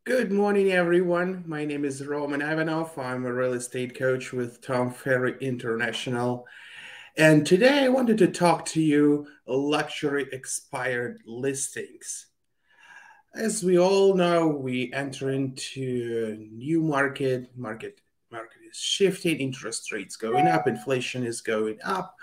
Good morning, everyone. My name is Roman Ivanov. I'm a real estate coach with Tom Ferry International. And today I wanted to talk to you luxury expired listings. As we all know, we enter into a new market. Market is shifting, interest rates going up, inflation is going up,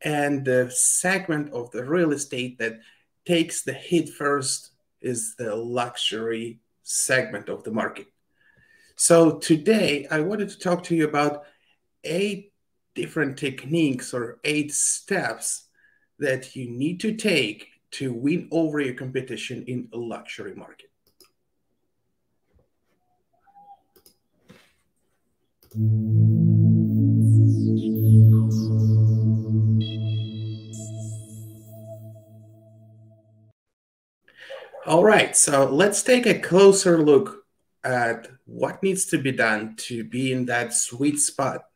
and the segment of the real estate that takes the hit first is the luxury segment of the market. So today I wanted to talk to you about 8 different techniques or 8 steps that you need to take to win over your competition in a luxury market. All right, so let's take a closer look at what needs to be done to be in that sweet spot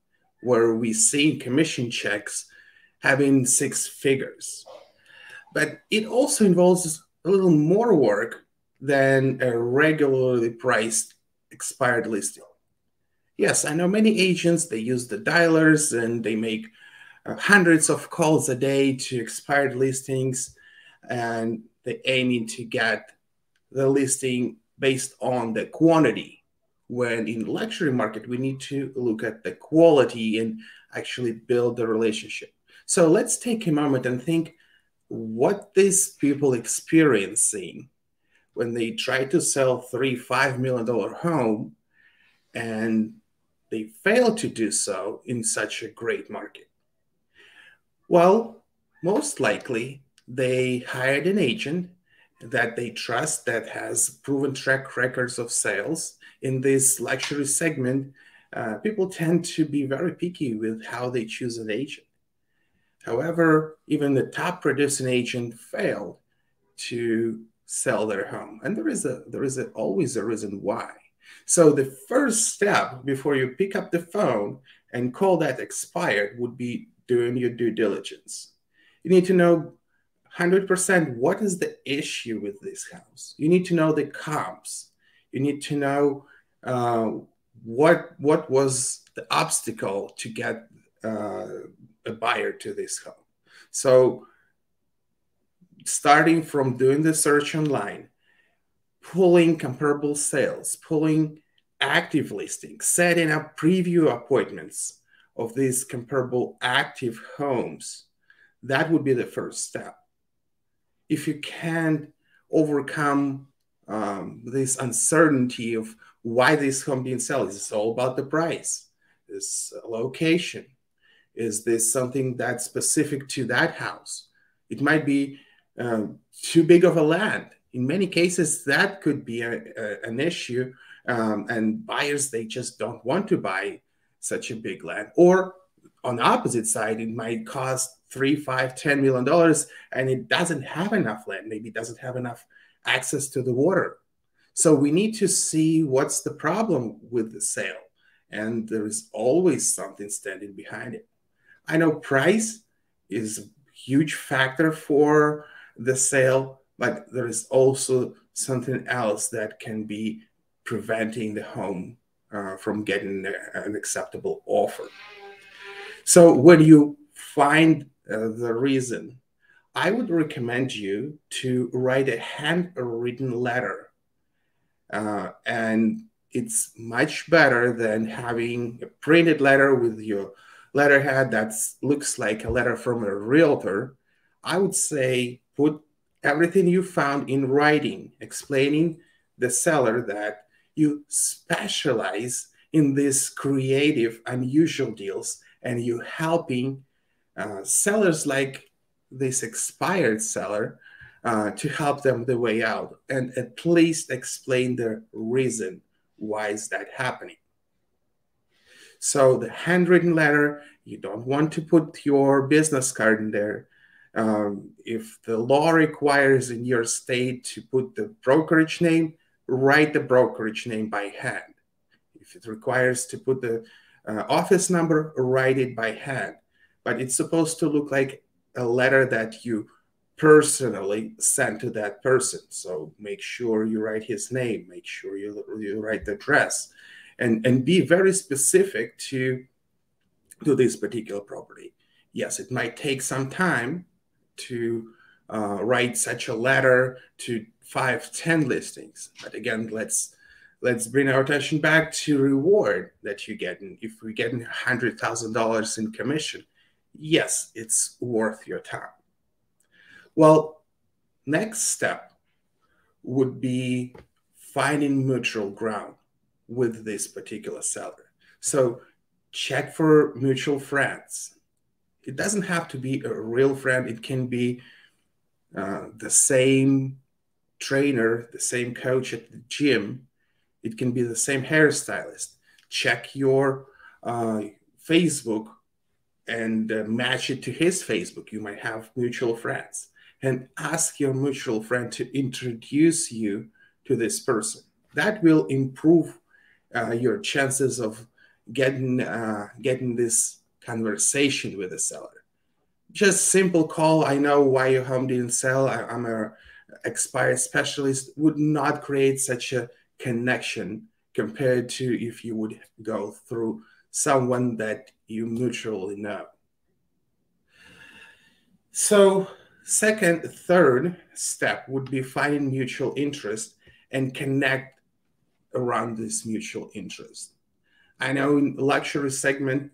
where we see commission checks having 6 figures. But it also involves a little more work than a regularly priced expired listing. Yes, I know many agents, they use the dialers and they make hundreds of calls a day to expired listings, and they're aiming to get the listing based on the quantity. When in luxury market, we need to look at the quality and actually build the relationship. So let's take a moment and think what these people experiencing when they try to sell $3-5 million home and they fail to do so in such a great market. Well, most likely they hired an agent that they trust that has proven track records of sales. In this luxury segment, people tend to be very picky with how they choose an agent. However, even the top producing agent failed to sell their home, and always a reason why. So the first step before you pick up the phone and call that expired would be doing your due diligence. You need to know 100% what is the issue with this house. You need to know the comps. You need to know what was the obstacle to get a buyer to this home. So starting from doing the search online, pulling comparable sales, pulling active listings, setting up preview appointments of these comparable active homes, that would be the first step. If you can't overcome this uncertainty of why this home being sold, is it all about the price? Is location? Is this something that's specific to that house? It might be too big of a land. In many cases, that could be an issue, and buyers, they just don't want to buy such a big land. Or on the opposite side, it might cost $3, $5, $10 million, and it doesn't have enough land. Maybe it doesn't have enough access to the water. So we need to see what's the problem with the sale, and there is always something standing behind it. I know price is a huge factor for the sale, but there is also something else that can be preventing the home from getting an acceptable offer. So when you find the reason, I would recommend you to write a handwritten letter. And it's much better than having a printed letter with your letterhead that looks like a letter from a realtor. I would say put everything you found in writing, explaining the seller that you specialize in these creative, unusual deals, and you helping sellers like this expired seller to help them the way out, and at least explain the reason why is that happening. So the handwritten letter, you don't want to put your business card in there. If the law requires in your state to put the brokerage name, write the brokerage name by hand. If it requires to put the office number, write it by hand. But it's supposed to look like a letter that you personally sent to that person. So make sure you write his name, make sure you write the address, and be very specific to this particular property. Yes, it might take some time to write such a letter to 5, 10 listings. But again, let's bring our attention back to reward that you get. And if we get $100,000 in commission, yes, it's worth your time. Well, next step would be finding mutual ground with this particular seller. So check for mutual friends. It doesn't have to be a real friend. It can be the same trainer, the same coach at the gym. It can be the same hairstylist. Check your Facebook and match it to his Facebook. You might have mutual friends. And ask your mutual friend to introduce you to this person. That will improve your chances of getting this conversation with the seller. Just simple call. I know why your home didn't sell. I'm a expired specialist. Would not create such a connection compared to if you would go through someone that you mutually know. So third step would be finding mutual interest and connect around this mutual interest. I know in the luxury segment,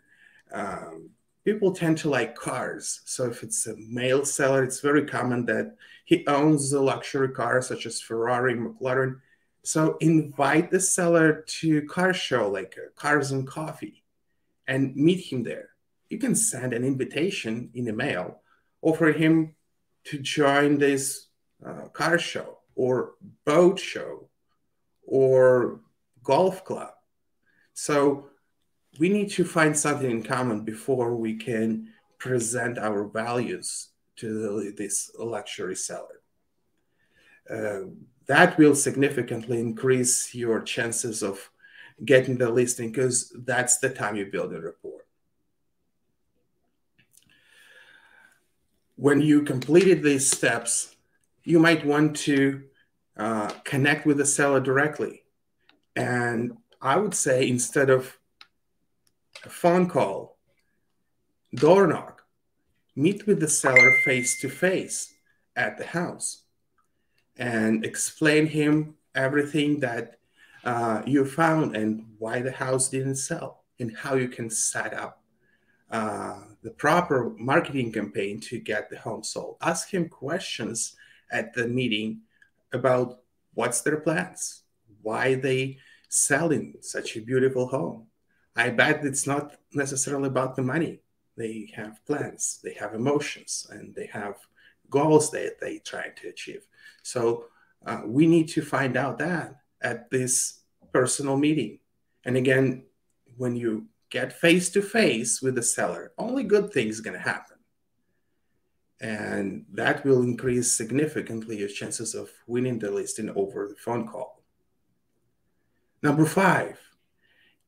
people tend to like cars. So if it's a male seller, it's very common that he owns a luxury car such as Ferrari, McLaren. So invite the seller to car show like Cars and Coffee and meet him there. You can send an invitation in the mail, offer him to join this car show or boat show or golf club. So we need to find something in common before we can present our values to this luxury seller. That will significantly increase your chances of getting the listing because that's the time you build a rapport. When you completed these steps, you might want to connect with the seller directly. And I would say instead of a phone call, door knock, meet with the seller face to face at the house and explain him everything that you found and why the house didn't sell and how you can set up the proper marketing campaign to get the home sold. Ask him questions at the meeting about what's their plans, why they selling such a beautiful home. I bet it's not necessarily about the money. They have plans, they have emotions, and they have goals that they try to achieve. So we need to find out that at this personal meeting. And again, when you get face to face with the seller, only good things are going to happen. And that will increase significantly your chances of winning the listing over the phone call. Number 5,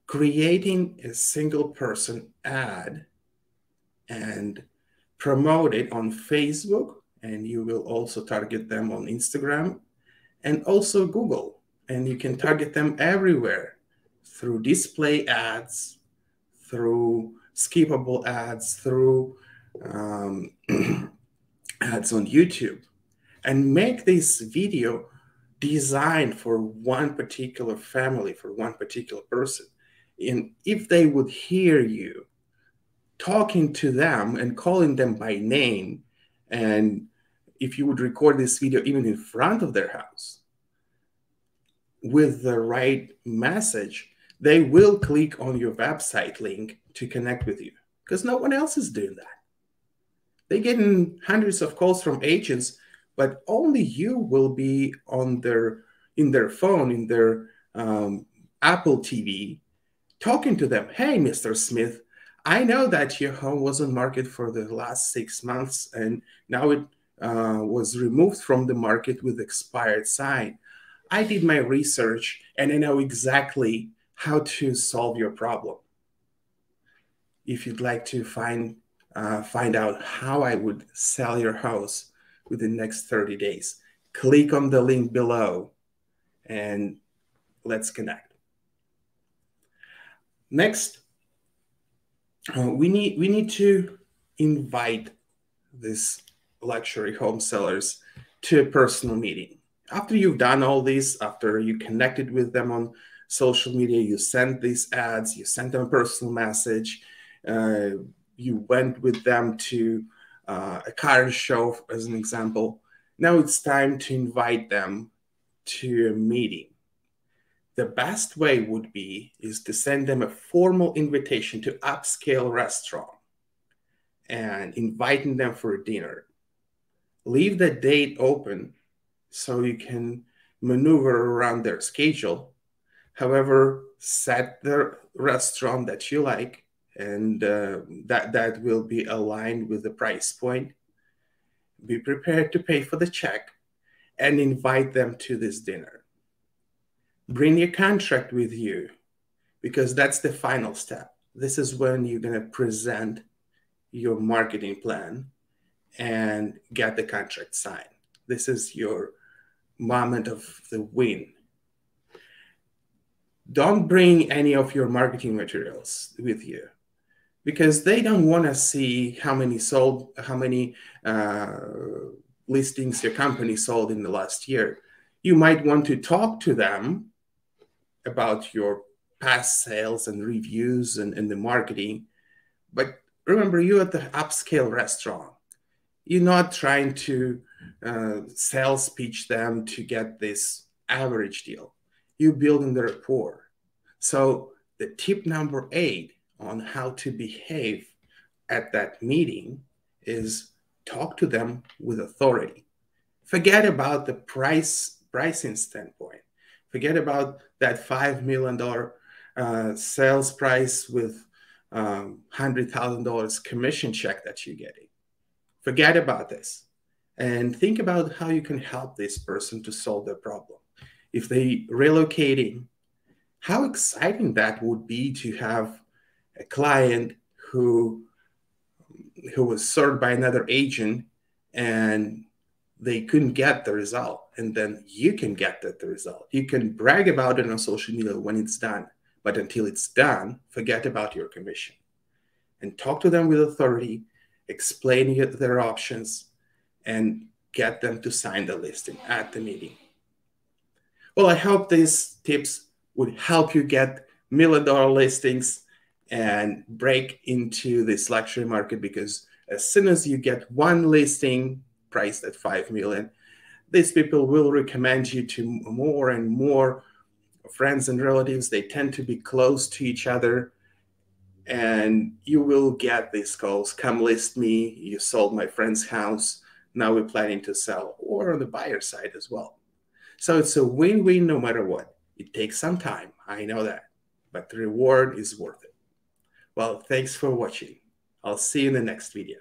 creating a single person ad and promote it on Facebook. And you will also target them on Instagram and also Google. And you can target them everywhere through display ads, through skippable ads, through ads on YouTube, and make this video designed for one particular family, for one particular person. And if they would hear you talking to them and calling them by name, and if you would record this video even in front of their house with the right message, they will click on your website link to connect with you because no one else is doing that. They're getting hundreds of calls from agents, but only you will be in their phone, in their Apple TV, talking to them. Hey, Mr. Smith, I know that your home was on market for the last 6 months, and now it was removed from the market with expired sign. I did my research, and I know exactly how to solve your problem. If you'd like to find out how I would sell your house within the next 30 days. Click on the link below and let's connect. Next, we need to invite these luxury home sellers to a personal meeting. After you've done all this, after you connected with them on social media, you sent these ads, you sent them a personal message, you went with them to a car show, as an example. Now it's time to invite them to a meeting. The best way would be is to send them a formal invitation to upscale restaurant and inviting them for a dinner. Leave the date open so you can maneuver around their schedule. However, set the restaurant that you like, and that will be aligned with the price point. Be prepared to pay for the check and invite them to this dinner. Bring your contract with you, because that's the final step. This is when you're going to present your marketing plan and get the contract signed. This is your moment of the win. Don't bring any of your marketing materials with you, because they don't want to see how many listings your company sold in the last year. You might want to talk to them about your past sales and reviews and the marketing. But remember, you're at the upscale restaurant. You're not trying to sales pitch them to get this average deal. You're building the rapport. So the tip number 8 on how to behave at that meeting is talk to them with authority. Forget about the pricing standpoint. Forget about that $5 million sales price with $100,000 commission check that you're getting. Forget about this and think about how you can help this person to solve their problem. If they relocating, how exciting that would be to have a client who was served by another agent and they couldn't get the result, and then you can get the result. You can brag about it on social media when it's done, but until it's done, forget about your commission and talk to them with authority, explain their options, and get them to sign the listing at the meeting. Well, I hope these tips would help you get $1 million listings and break into this luxury market, because as soon as you get one listing priced at $5 million, these people will recommend you to more and more friends and relatives. They tend to be close to each other, and you will get these calls. Come list me. You sold my friend's house. Now we're planning to sell, or on the buyer side as well. So it's a win-win no matter what. It takes some time, I know that, but the reward is worth it. Well, thanks for watching. I'll see you in the next video.